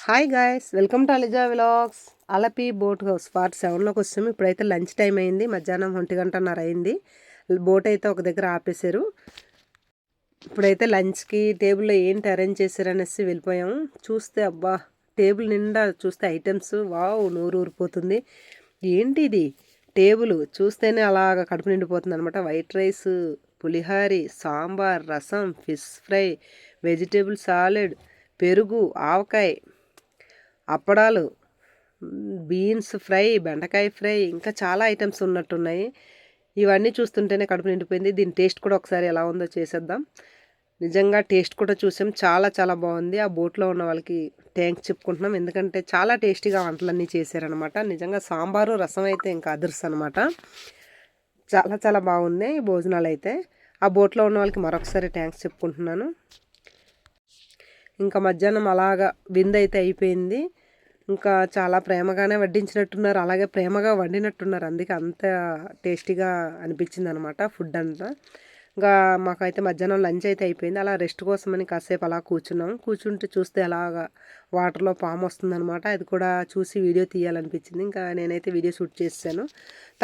Hi guys, welcome to Aliza vlogs. Alleppey boat house part 7లోకి వస్తాము. ఇప్పుడైతే లంచ్ టైం అయింది, మధ్యాహ్నం 1:30 అయింది. బోట్ అయితే ఒక దగ్గర ఆపేశారు. ఇప్పుడైతే లంచ్కి టేబుల్లో ఏంటి అరేంజ్ చేశారనేసి వెళ్ళిపోయాము. చూస్తే అబ్బా, టేబుల్ నిండా చూస్తే ఐటమ్స్, వావ్, నోరు ఊరిపోతుంది. ఏంటి ఇది, టేబుల్ చూస్తేనే అలాగ కడుపు నిండిపోతుంది అనమాట. వైట్ రైస్, పులిహారి, సాంబార్, రసం, ఫిష్ ఫ్రై, వెజిటేబుల్ సాలెడ్, పెరుగు, ఆవకాయ, అప్పడాలు, బీన్స్ ఫ్రై, బెండకాయ ఫ్రై, ఇంకా చాలా ఐటమ్స్ ఉన్నట్టున్నాయి. ఇవన్నీ చూస్తుంటేనే కడుపు నిండిపోయింది. దీని టేస్ట్ కూడా ఒకసారి ఎలా ఉందో చేసేద్దాం. నిజంగా టేస్ట్ కూడా చూసాం, చాలా చాలా బాగుంది. ఆ బోట్లో ఉన్న వాళ్ళకి థ్యాంక్స్ చెప్పుకుంటున్నాం, ఎందుకంటే చాలా టేస్టీగా వంటలన్నీ చేశారనమాట. నిజంగా సాంబారు, రసం అయితే ఇంకా అదర్స్ అనమాట. చాలా చాలా బాగుంది ఈ భోజనాలు అయితే. ఆ బోట్లో ఉన్న వాళ్ళకి మరొకసారి థ్యాంక్స్ చెప్పుకుంటున్నాను. ఇంకా మధ్యాహ్నం అలాగా విందు అయితే అయిపోయింది. ఇంకా చాలా ప్రేమగానే వడ్డించినట్టున్నారు, అలాగే ప్రేమగా వండినట్టున్నారు. అందుకే అంత టేస్టీగా అనిపించింది అనమాట ఫుడ్ అంతా. ఇంకా మాకైతే మధ్యాహ్నం లంచ్ అయితే అయిపోయింది. అలా రెస్ట్ కోసమని కాసేపు అలా కూర్చున్నాము. కూర్చుంటే చూస్తే అలాగా వాటర్లో పాము వస్తుందనమాట. అది కూడా చూసి వీడియో తీయాలనిపించింది. ఇంకా నేనైతే వీడియో షూట్ చేశాను.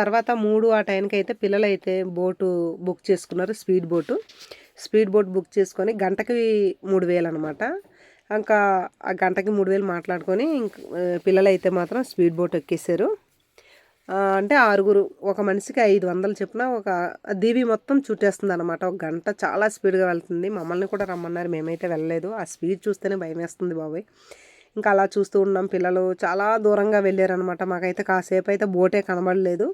తర్వాత 3 ఆ టైంకి అయితే పిల్లలైతే బోటు బుక్ చేసుకున్నారు, స్పీడ్ బోట్ బుక్ చేసుకొని గంటకి 3,000 అనమాట. ఇంకా ఆ గంటకి 3,000 మాట్లాడుకొని పిల్లలైతే మాత్రం స్పీడ్ బోట్ ఎక్కేసారు. అంటే 6, ఒక మనిషికి 500 చొప్పున ఒక దీవి మొత్తం చుట్టేస్తుంది అనమాట. ఒక గంట చాలా స్పీడ్గా వెళ్తుంది. మమ్మల్ని కూడా రమ్మన్నారు, మేమైతే వెళ్ళలేదు. ఆ స్పీడ్ చూస్తేనే భయం వేస్తుంది బాబాయ్. ఇంకా అలా చూస్తూ ఉన్నాం. పిల్లలు చాలా దూరంగా వెళ్ళారనమాట. మాకైతే కాసేపు అయితే బోటే కనబడలేదు.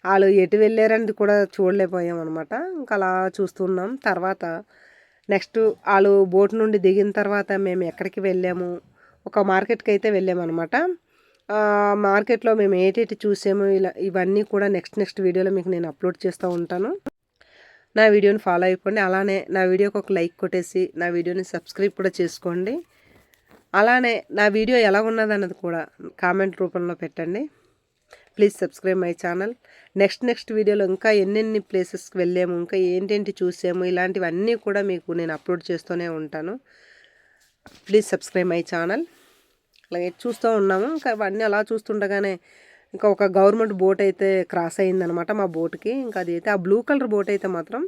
వాళ్ళు ఎటు వెళ్ళారని కూడా చూడలేకపోయాం అనమాట. ఇంకా అలా చూస్తున్నాం. తర్వాత నెక్స్ట్ వాళ్ళు బోట్ నుండి దిగిన తర్వాత మేము ఎక్కడికి వెళ్ళాము, ఒక మార్కెట్కి అయితే వెళ్ళామన్నమాట. మార్కెట్లో మేము ఏటేటి చూసాము ఇవన్నీ కూడా నెక్స్ట్ వీడియోలో మీకు నేను అప్లోడ్ చేస్తూ ఉంటాను. నా వీడియోని ఫాలో అయిపోండి. అలానే నా వీడియోకి ఒక లైక్ కొట్టేసి నా వీడియోని సబ్స్క్రైబ్ కూడా చేసుకోండి. అలానే నా వీడియో ఎలా ఉన్నదన్నది కూడా కామెంట్ రూపంలో పెట్టండి. Please subscribe my channel. Next వీడియోలో ఇంకా ఎన్నెన్ని ప్లేసెస్కి వెళ్ళాము, ఇంకా ఏంటేంటి చూసాము, ఇలాంటివన్నీ కూడా మీకు నేను అప్లోడ్ చేస్తూనే ఉంటాను. Please subscribe my channel. అలాగే చూస్తూ ఉన్నాము. ఇంకా అవన్నీ అలా చూస్తుండగానే ఇంకా ఒక గవర్నమెంట్ బోట్ అయితే క్రాస్ అయ్యిందనమాట మా బోట్కి. ఇంకా అది అయితే ఆ బ్లూ కలర్ బోట్ అయితే మాత్రం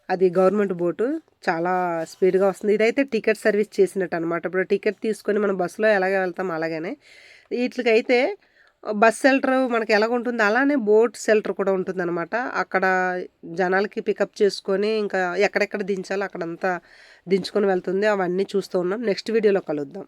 అది గవర్నమెంట్ బోటు, చాలా స్పీడ్గా వస్తుంది. ఇదైతే టికెట్ సర్వీస్ చేసినట్టు అనమాట. ఇప్పుడు టికెట్ తీసుకొని మనం బస్సులో ఎలాగే వెళ్తాం అలాగనే వీటికైతే బస్ షెల్టర్ మనకి ఎలాగుంటుంది అలానే బోట్ షెల్టర్ కూడా ఉంటుందన్నమాట. అక్కడ జనాలకి పికప్ చేసుకొని ఇంకా ఎక్కడెక్కడ దించాలో అక్కడంతా దించుకొని వెళ్తుంది. అవన్నీ చూస్తూ ఉన్నాం. నెక్స్ట్ వీడియోలో కలుద్దాం.